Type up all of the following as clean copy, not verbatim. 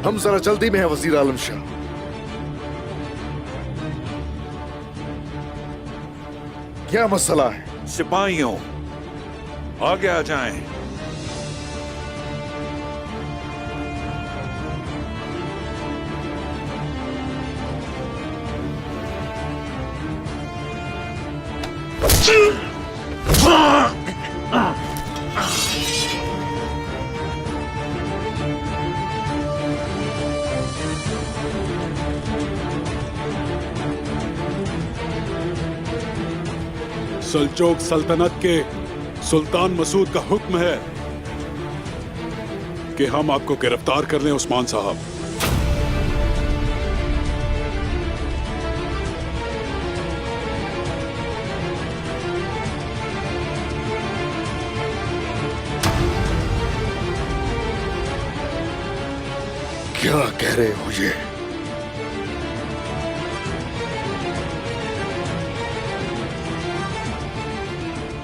हम जरा जल्दी में है वजीर आलम शाह। क्या मसला है? सिपाहियों, आगे आ जाएं। सल्जोक सल्तनत के सुल्तान मसूद का हुक्म है कि हम आपको गिरफ्तार कर लें उस्मान साहब। क्या कह रहे हो ये?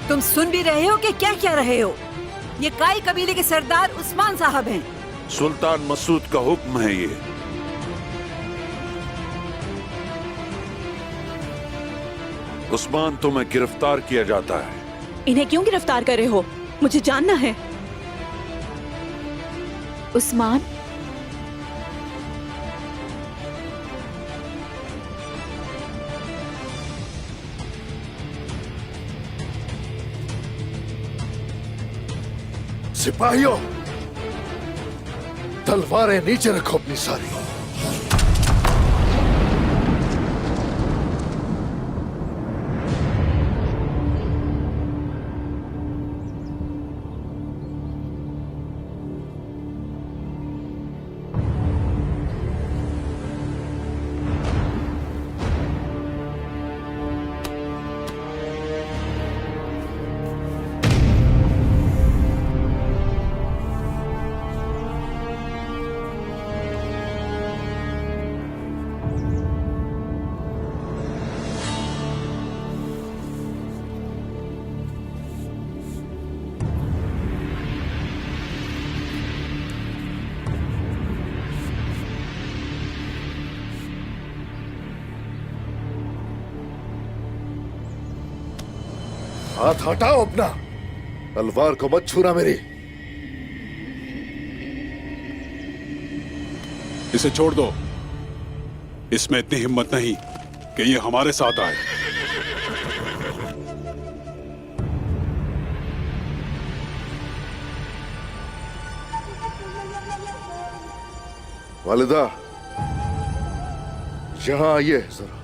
तुम सुन भी रहे हो कि क्या कह रहे हो? ये काई कबीले के सरदार उस्मान साहब हैं। सुल्तान मसूद का हुक्म है ये। उस्मान, तुम्हें गिरफ्तार किया जाता है। इन्हें क्यों गिरफ्तार कर रहे हो? मुझे जानना है। उस्मान, सिपाहियों, तलवारें नीचे रखो अपनी सारी। हाथ हटाओ अपना। तलवार को मत छूना मेरी। इसे छोड़ दो। इसमें इतनी हिम्मत नहीं कि ये हमारे साथ आए। वालिदा, यहां आइए जरा।